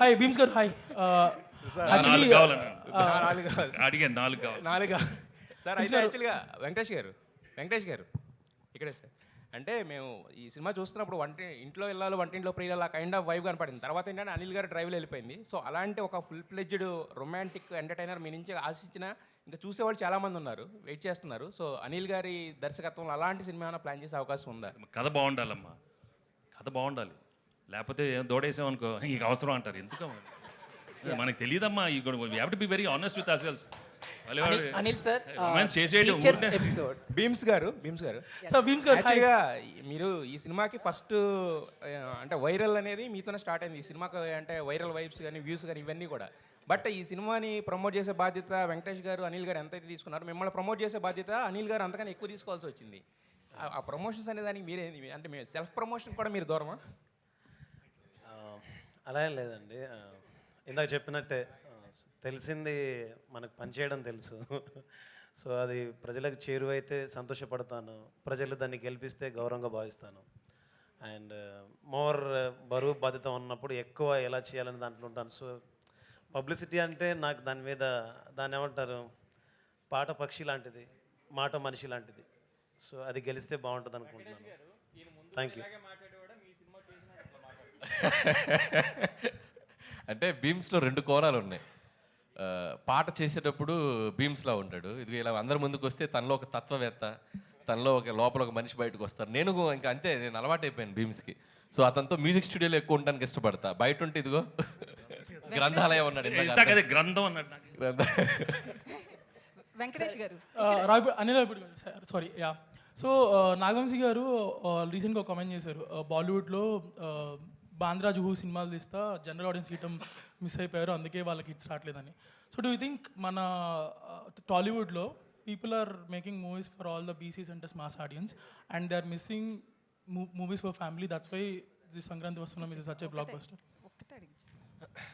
Hi Bheems గారు hi నాలుగు కావాలన్నా నాలుగు కావాలి సార్. అడిగాను నాలుగు కావాలి నాలుగు సార్ అయితే యాక్చువల్గా వెంకటేష్ గారు ఇక్కడే సార్. అంటే మేము ఈ సినిమా చూస్తున్నప్పుడు ఇంట్లో వెళ్ళాలి వంటింట్లో ప్రియులు ఆ కైండ్ ఆఫ్ వైబ్ కనపడింది. తర్వాత ఏంటంటే అనిల్ గారు డ్రైవ్లో వెళ్ళిపోయింది. సో అలాంటి ఒక ఫుల్ ఫ్లెడ్జ్డ్ రొమాంటిక్ ఎంటర్టైనర్ మీ నుంచి ఆశించిన ఇంకా చూసేవాళ్ళు చాలామంది ఉన్నారు, వెయిట్ చేస్తున్నారు. సో అనిల్ గారి దర్శకత్వంలో అలాంటి సినిమా ఏమైనా ప్లాన్ చేసే అవకాశం ఉందా? కథ బాగుండాలమ్మా, కథ బాగుండాలి. లేకపోతే దోడేసామనుకో ఇంక అవసరం అంటారు. ఎందుకమ్మా మనకు తెలియదమ్మా. ఈ have to be very honest with our selves. Anil sir చేసేయడం ఎపిసోడ్ భీమ్స్ గారు సార్ భీమ్స్ గారు హాయ్ యాక్చువల్గా మీరు ఈ సినిమాకి ఫస్ట్ అంటే వైరల్ అనేది మీతోనే స్టార్ట్ అయింది. ఈ సినిమాకి అంటే వైరల్ వైబ్స్ కానీ వ్యూస్ కానీ ఇవన్నీ కూడా. బట్ ఈ సినిమాని ప్రమోట్ చేసే బాధ్యత వెంకటేష్ గారు అనిల్ గారు ఎంతైతే తీసుకున్నారో మిమ్మల్ని ప్రమోట్ చేసే బాధ్యత అనిల్ గారు అంతకన్నా ఎక్కువ తీసుకోవాల్సి వచ్చింది. ఆ ప్రమోషన్స్ అనే దానికి మీరేంది అంటే మీ సెల్ఫ్ ప్రమోషన్ కూడా మీరు దూరమా? అలా ఏం లేదండి. ఇందాక చెప్పినట్టే తెలిసింది మనకు పనిచేయడం తెలుసు. సో అది ప్రజలకు చేరువైతే సంతోషపడతాను, ప్రజలు దాన్ని గెలిపిస్తే గౌరవంగా భావిస్తాను. అండ్ మోర్ బరువు బాధ్యత ఉన్నప్పుడు ఎక్కువ ఎలా చేయాలని దాంట్లో ఉంటాను. సో పబ్లిసిటీ అంటే నాకు దాని మీద దాన్ని ఏమంటారు, పాట పక్షి లాంటిది, మాట మనిషి లాంటిది. సో అది గెలిస్తే బాగుంటుంది అనుకుంటున్నాను. Thank you. అంటే భీమ్స్లో రెండు కోణాలు ఉన్నాయి. పాట చేసేటప్పుడు భీమ్స్లా ఉంటాడు. ఇది ఇలా అందరి ముందుకు వస్తే తనలో ఒక తత్వవేత్త, తనలో ఒక లోపల ఒక మనిషి బయటకు వస్తారు. నేను ఇంకా అంతే, నేను అలవాటు అయిపోయాను భీమ్స్కి. సో అతనితో మ్యూజిక్ స్టూడియోలో ఎక్కువ ఉండడానికి ఇష్టపడతా. బయట ఉంటే ఇదిగో గ్రంథాలయం ఉన్నాడు, గ్రంథం అన్నట్టు. వెంకటేష్ గారు అనిల్ రావిపూడి గారు సారీ యా. సో నాగవంశీ గారు రీసెంట్గా ఒక కామెంట్ చేశారు, బాలీవుడ్లో బాంద్రా జుహూ సినిమాలు తీస్తా జనరల్ ఆడియన్స్ సీటం మిస్ అయిపోయారు, అందుకే వాళ్ళకి హిట్స్ రావట్లేదని. సో డూ యూ థింక్ మన టాలీవుడ్లో people are making movies for all the BC centres mass audience and they are missing movies for family, that's why the Sankranti వస్తున్నాం ఇది సచ్ ఏ బ్లాక్ బస్టర్?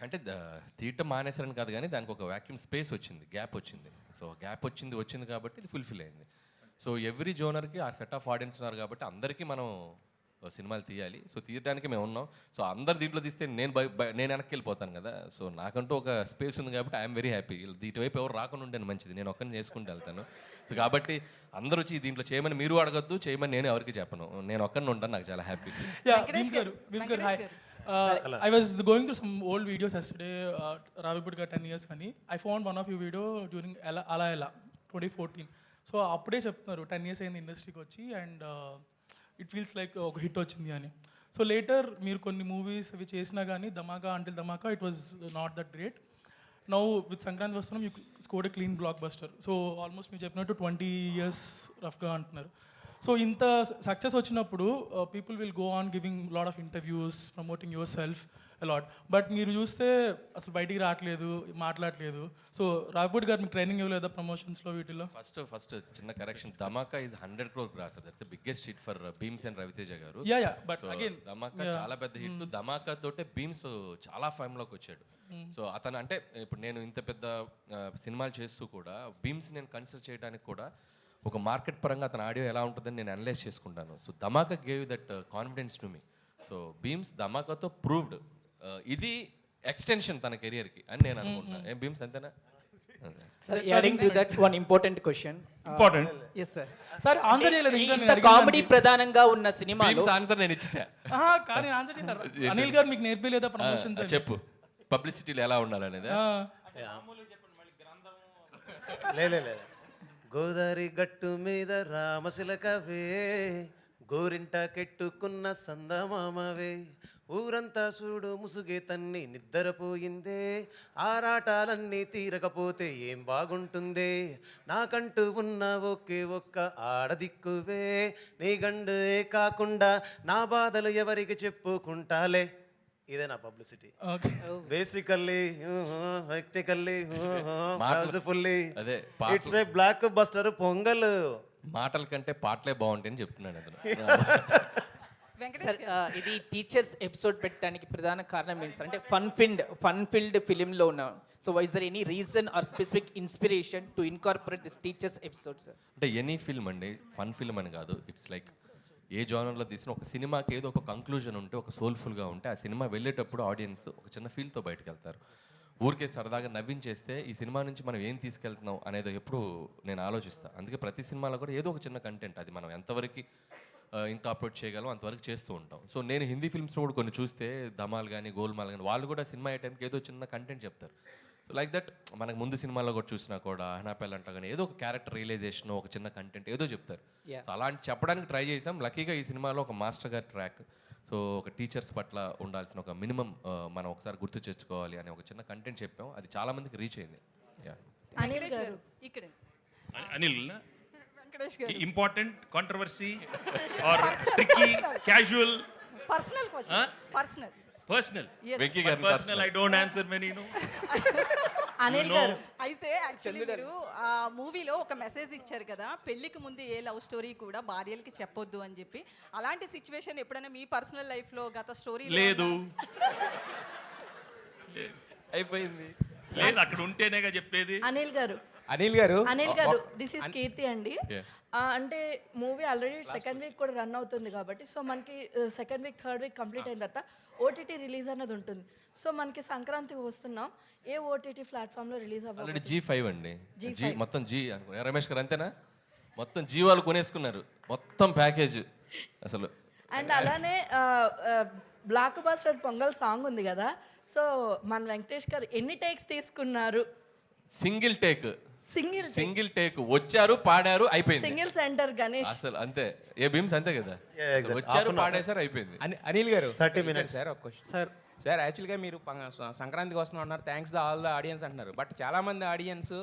అంటే తీయటం మానేసారని కాదు, కానీ దానికి ఒక వ్యాక్యూమ్ స్పేస్ వచ్చింది, గ్యాప్ వచ్చింది. సో గ్యాప్ వచ్చింది కాబట్టి ఇది ఫుల్ఫిల్ అయింది. సో ఎవ్రీ జోనర్కి ఆ సెట్ ఆఫ్ ఆడియన్స్ ఉన్నారు కాబట్టి అందరికీ మనం సినిమాలు తీయాలి. సో తీయడానికి మేము ఉన్నాం. సో అందరు దీంట్లో తీస్తే నేను వెనక్కి వెళ్ళిపోతాను కదా. సో నాకంటూ ఒక స్పేస్ ఉంది కాబట్టి ఐఎమ్ వెరీ హ్యాపీ. ఇటువైపు ఎవరు రాకుండా ఉండే మంచిది, నేను ఒక్కరిని చేసుకుంటూ వెళ్తాను. సో కాబట్టి అందరూ వచ్చి దీంట్లో చేయమని మీరు అడగద్దు, చేయమని నేను ఎవరికి చెప్పను, నేను ఒక్కరిని ఉంటాను, నాకు చాలా హ్యాపీ. భీమ్స్ గారు hi. I was going through some old videos yesterday, Ravipudi garu 10 years కానీ I found one of your video during Ala Ela 2014. So అప్పుడే చెప్తున్నారు 10 years అయింది ఇండస్ట్రీకి వచ్చి అండ్ ఇట్ ఫీల్స్ లైక్ ఒక హిట్ వచ్చింది అని. సో లేటర్ మీరు కొన్ని మూవీస్ అవి చేసినా కానీ Dhamaka until Dhamaka it was not that great. Now with Sankranti Vasthunnam you scored a clean blockbuster. So almost మీరు చెప్పినట్టు 20 years రఫ్గా అంటున్నారు. సో ఇంత సక్సెస్ వచ్చినప్పుడు people will go on giving lot of interviews promoting yourself a lot, but మీరు చూస్తే అసలు బయటికి రావట్లేదు, మాట్లాడలేదు. సో రావిపూడి గారు మీకు ట్రైనింగ్ ఇవ్వలేదా ప్రమోషన్స్లో వీటిలో? ఫస్ట్ చిన్న correction, Dhamaka is 100 crore grosser. That's the biggest hit for Bheems and Ravi Teja garu. Yeah but again ధమాకా చాలా పెద్ద హిట్. ధమాకా తోటే భీమ్స్ చాలా ఫేమ్లోకి వచ్చాడు. సో అతను అంటే ఇప్పుడు నేను ఇంత పెద్ద సినిమాలు చేస్తూ కూడా భీమ్స్ నేను కన్సిడర్ చేయడానికి కూడా ఒక మార్కెట్ పరంగా అతని ఆడియో ఎలా ఉంటుందని నేను అనలైజ్ చేసుకుంటాను. So Dhamaka gave that confidence to me. So Bheems ధమాకాతో ప్రూవ్డ్ ఇది ఎక్స్టెన్షన్ తన కెరియర్కి అని నేను అనుకుంటున్నాను. ఏం భీమ్స్ అంతేనా? Sir adding to that one important question. Important. Yes sir. Sir answer చేయలేదు ఇంకా ఇంత కామెడీ ప్రధానంగా ఉన్న సినిమాలో భీమ్స్ ఆన్సర్ నేను ఇచ్చేసా. కానీ ఆన్సర్ చేస్తారు. అనిల్ గారు మీకు నేర్పలేదా ప్రమోషన్స్? చెప్పు పబ్లిసిటీలో ఎలా ఉండాలనేది. లేదు గోదావరి గట్టు మీద రామశిలకవే, గోరింట కెట్టుకున్న సందమామవే, ఊరంతా చూడు ముసుగే తన్ని నిద్రపోయిందే, ఆరాటాలన్నీ తీరకపోతే ఏం బాగుంటుందే, నాకంటూ ఉన్న ఒకే ఒక్క ఆడదిక్కువే, నీ గండే కాకుండా నా బాధలు ఎవరికి చెప్పుకుంటాలే. ఇదే నా publicity. Basically technically usefully it's a blockbuster Pongal. మాటల కంటే పాటలే బాగుంటాయని చెప్తున్నాను అతను. సార్ ఇది టీచర్స్ ఎపిసోడ్ పెట్టడానికి ప్రధాన కారణం ఏంటి సార్? అంటే ఫన్ ఫిల్డ్ ఫిలింలో ఉన్న. So is there any reason or specific inspiration to incorporate this teachers episode sir? అంటే ఎనీ ఫిల్మ్ అండి, ఫన్ ఫిల్మ్ అని కాదు. ఇట్స్ లైక్ ఏ జానర్లో తీసినా ఒక సినిమాకి ఏదో ఒక కంక్లూజన్ ఉంటే, ఒక సోల్ఫుల్గా ఉంటే ఆ సినిమా వెళ్ళేటప్పుడు ఆడియన్స్ ఒక చిన్న ఫీల్తో బయటకు వెళ్తారు. ఊరికే సరదాగా నవ్వించేస్తే ఈ సినిమా నుంచి మనం ఏం తీసుకెళ్తున్నాం అనేది ఎప్పుడు నేను ఆలోచిస్తాను. అందుకే ప్రతి సినిమాలో కూడా ఏదో ఒక చిన్న కంటెంట్, అది మనం ఎంతవరకు ఇంకాపరేట్ చేయగలం అంతవరకు చేస్తూ ఉంటాం. సో నేను హిందీ ఫిల్మ్స్ కూడా కొన్ని చూస్తే, ధమాల్ కానీ గోల్మాల్ కానీ, వాళ్ళు కూడా సినిమా అయ్యే టైంకి ఏదో చిన్న కంటెంట్ చెప్తారు. సో లైక్ దట్ మనకు ముందు సినిమాలో కూడా చూసినా కూడా అహనాపెల్ అంటా కానీ ఏదో ఒక క్యారెక్టర్ రియలైజేషన్, ఒక చిన్న కంటెంట్ ఏదో చెప్తారు. సో అలాంటి చెప్పడానికి ట్రై చేసాం. లక్కీగా ఈ సినిమాలో ఒక మాస్టర్ గారి ట్రాక్, సో ఒక టీచర్స్ పట్ల ఉండాల్సిన ఒక మినిమం మనం ఒకసారి గుర్తు తెచ్చుకోవాలి అనే ఒక చిన్న కంటెంట్ చెప్పాం. అది చాలా మందికి రీచ్ అయింది. అనిల్ గారు ఇక్కడ Anil Venkatesh garu important controversy or tricky casual personal question personal personal Venky గారి personal I don't answer many no. Anil garu అయితే యాక్చువల్లీ మీరు ఆ మూవీలో ఒక మెసేజ్ ఇచ్చారు కదా, పెళ్లికి ముందు ఏ లవ్ స్టోరీ కూడా భార్యలకి చెప్పొద్దు అని చెప్పి. అలాంటి సిచ్యువేషన్ ఎప్పుడైనా మీ పర్సనల్ లైఫ్ లో గత స్టోరీ లేదు అయిపోయింది. లేదు, అక్కడ ఉంటేనేగా చెప్పేది. అనిల్ గారు అనిల్ గారు దిస్ ఇస్ కీర్తి అండి. అంటే మూవీ ఆల్రెడీ సెకండ్ వీక్ కూడా రన్ అవుతుంది కాబట్టి, సో మనకి second week third week complete అయిన తర్వాత ఓటీటీ రిలీజ్ అనేది ఉంటుంది. సో మనకి సంక్రాంతికి వస్తున్నాం, ఏ ఓటీటీ ప్లాట్ఫామ్లో రిలీజ్ ఆల్రెడీ అవ్వాలి? G5 అండి. మొత్తం జీ అనుకున్నా. రమేష్ గారు అంతేనా? మొత్తం జీ వాళ్ళు కొనేసుకున్నారు మొత్తం ప్యాకేజ్ అసలు. అండ్ అలానే బ్లాక్ బస్టర్ పొంగల్ సాంగ్ ఉంది కదా, సో మన వెంకటేష్ గారు ఎన్ని టేక్స్ తీసుకున్నారు? సింగిల్ టేక్ వచ్చారు, పాడారు, అయిపోయింది. సింగిల్ సెంటర్ గణేష్ అసలు అంతే. ఏ భీమ్స్ అంతే కదా, exactly. వచ్చారు, పాడేశారు, అయిపోయింది. అనిల్ గారు 30 minutes. సార్ ఒక క్వశ్చన్ సార్. యాక్చువల్గా మీరు సంక్రాంతికి వస్తున్నాం అన్నారు, thanks the all the audience అంటున్నారు. బట్ చాలామంది ఆడియన్స్,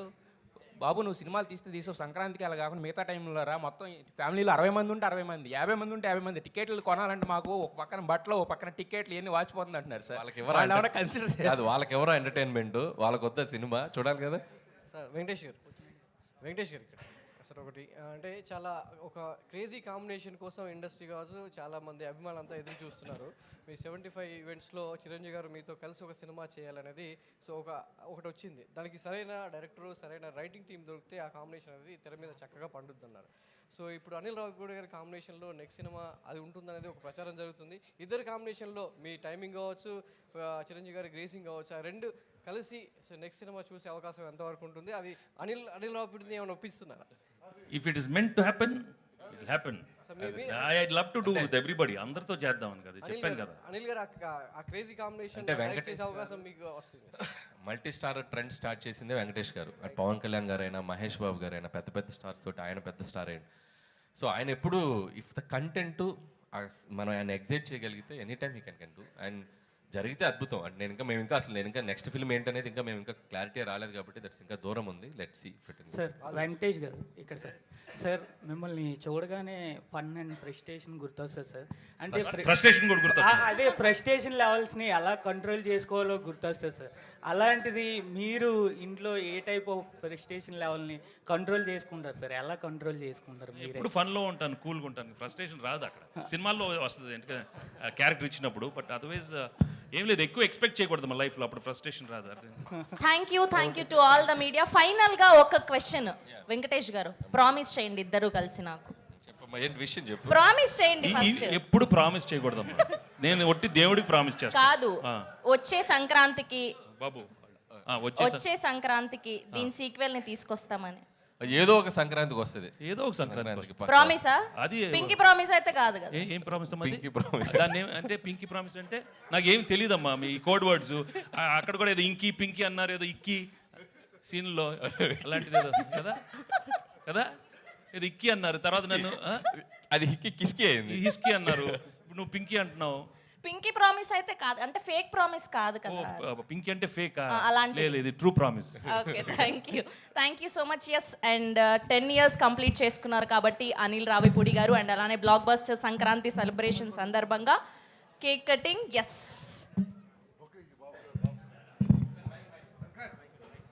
బాబు నువ్వు సినిమాలు తీసావు, సంక్రాంతికి అలా కాకుండా మిగతా టైంలో రా, మొత్తం ఫ్యామిలీలో 60 మంది ఉంటే 60 మంది, 50 మంది ఉంటే 50 మంది, టికెట్లు కొనాలంటే మాకు ఒక పక్కన బట్టలు, ఒక పక్కన టికెట్లు ఎన్ని వాచిపోతుంది అంటున్నారు సార్. వాళ్ళకి కన్సిడర్ కాదు, వాళ్ళకి ఎవరో ఎంటర్టైన్మెంట్, వాళ్ళకి వద్ద సినిమా చూడాలి కదా. సార్ వెంకటేష్ గారు ఇక్కడ సార్ ఒకటి అంటే చాలా ఒక క్రేజీ కాంబినేషన్ కోసం ఇండస్ట్రీ కావచ్చు, చాలామంది అభిమానులంతా ఎదురు చూస్తున్నారు. మీ 75 ఈవెంట్స్లో చిరంజీవి గారు మీతో కలిసి ఒక సినిమా చేయాలనేది, సో ఒకటి వచ్చింది. దానికి సరైన డైరెక్టర్, సరైన రైటింగ్ టీం దొరికితే ఆ కాంబినేషన్ అనేది తెర మీద చక్కగా పండుద్దన్నారు. సో ఇప్పుడు అనిల్ రావిపూడి గారి కాంబినేషన్లో నెక్స్ట్ సినిమా అది ఉంటుందనేది ఒక ప్రచారం జరుగుతుంది. ఇద్దరు కాంబినేషన్లో మీ టైమింగ్ కావచ్చు, చిరంజీవి గారి గ్రేసింగ్ కావచ్చు, ఆ రెండు కలిసి నెక్స్ట్ సినిమా చూసే అవకాశం ఎంతవరకు ఉంటుంది? అది అనిల్ రావిపూడిని ఏమైనా ఒప్పిస్తున్నారా? If it is meant to happen it will happen. I love to do with everybody, అందరితో చేద్దామని కదా చెప్పాను కదా. అనిల్ గారు ఆ క్రేజీ కాంబినేషన్ అంటే వెంకటేష్ చేసే అవకాశం మీకు వస్తుంది. మల్టీ స్టార్ ట్రెండ్ స్టార్ట్ చేసిందే వెంకటేష్ గారు. అటు పవన్ కళ్యాణ్ గారు అయినా, మహేష్ బాబు గారు అయినా, పెద్ద స్టార్స్ తోటి ఆయన పెద్ద స్టార్ అయ్యాడు. సో ఆయన ఎప్పుడు ఇఫ్ ద కంటెంట్ మనం ఆయన ఎగ్జైట్ చేయగలిగితే any time he can do. And జరిగితే అద్భుతం. అంటే నేను ఇంకా నెక్స్ట్ ఫిల్మ్ ఏంటనేది మేము ఇంకా క్లారిటీ రాలేదు కాబట్టి దట్స్ ఇంకా దూరం ఉంది. Let's see fit. Sir Venkatesh garu ఇక్కడ సార్ మిమ్మల్ని చూడగానే ఫన్ అండ్ ఫ్రస్ట్రేషన్ గుర్తొస్తుంది సార్. అంటే ఫ్రస్ట్రేషన్ కూడా గుర్తొస్తుంది. అదే ఫ్రస్ట్రేషన్ లెవెల్స్ని ఎలా కంట్రోల్ చేసుకోవాలో గుర్తొస్తుంది సార్. అలాంటిది మీరు ఇంట్లో ఏ టైప్ ఆఫ్ ఫ్రస్ట్రేషన్ లెవెల్ని కంట్రోల్ చేసుకుంటారు సార్? ఎలా కంట్రోల్ చేసుకుంటారు మీరు? ఇప్పుడు ఫన్లో ఉంటాను, కూల్గా ఉంటాను, ఫ్రస్ట్రేషన్ రాదు. అక్కడ సినిమాల్లో వస్తుంది ఎందుకంటే క్యారెక్టర్ ఇచ్చినప్పుడు. బట్ అదర్వైజ్ ఏం లేదు, ఎక్కువ ఎక్స్పెక్ట్ చేయకూడదు మన లైఫ్లో, అప్పుడు ఫ్రస్ట్రేషన్ రాదు. Thank you to all the media. ఫైనల్గా ఒక క్వశ్చన్ వెంకటేష్ గారు, ప్రామిస్ చేయండి ఇద్దరు కలిసి నాకు. విషయం చెప్పు. ప్రామిస్ చేయండి ఫస్ట్. ఎప్పుడు ప్రామిస్ చేయకూడదమ్మా, నేను ఒట్టి దేవుడికి ప్రామిస్ చేస్తాను. కాదు, వచ్చే సంక్రాంతికి బాబు వచ్చే సంక్రాంతికి దీని సీక్వెల్ ని తీసుకొస్తామని. ఏదో ఒక సంక్రాంతికి వస్తుంది. ఏదో ఒక సంక్రాంతికి ప్రామిసా? అది పింకీ ప్రామిస్ అయితే కాదు కదా. ఏం ప్రామిస్ పింకీ ప్రామిస్ దాన్ని అంటే పింకీ ప్రామిస్ అంటే నాకు ఏం తెలియదమ్మా మీ కోడ్ వర్డ్స్. అక్కడ కూడా ఏదో ఇంకీ పింకీ అన్నారు, ఏదో ఇక్కి సీన్లో అలాంటిది ఏదో కదా కదా ఏదో ఇక్కి అన్నారు. తర్వాత నన్ను అది కిస్కి అయింది, హిస్కీ అన్నారు. ఇప్పుడు నువ్వు పింకీ అంటున్నావు. పింకీ ప్రామిస్ అయితే కాదు, అంటే ఫేక్ ప్రామిస్ కాదు కదా. పింకీ అంటే ఫేక్ అలాంటి లేదు, ఇది true promise. Okay, thank you so much. Yes, and 10 years complete చేసుకున్నారు కాబట్టి అనిల్ రావిపూడి గారు. అండ్ అలానే బ్లాక్ బస్టర్ సంక్రాంతి సెలబ్రేషన్ సందర్భంగా కేక్ కటింగ్. ఎస్.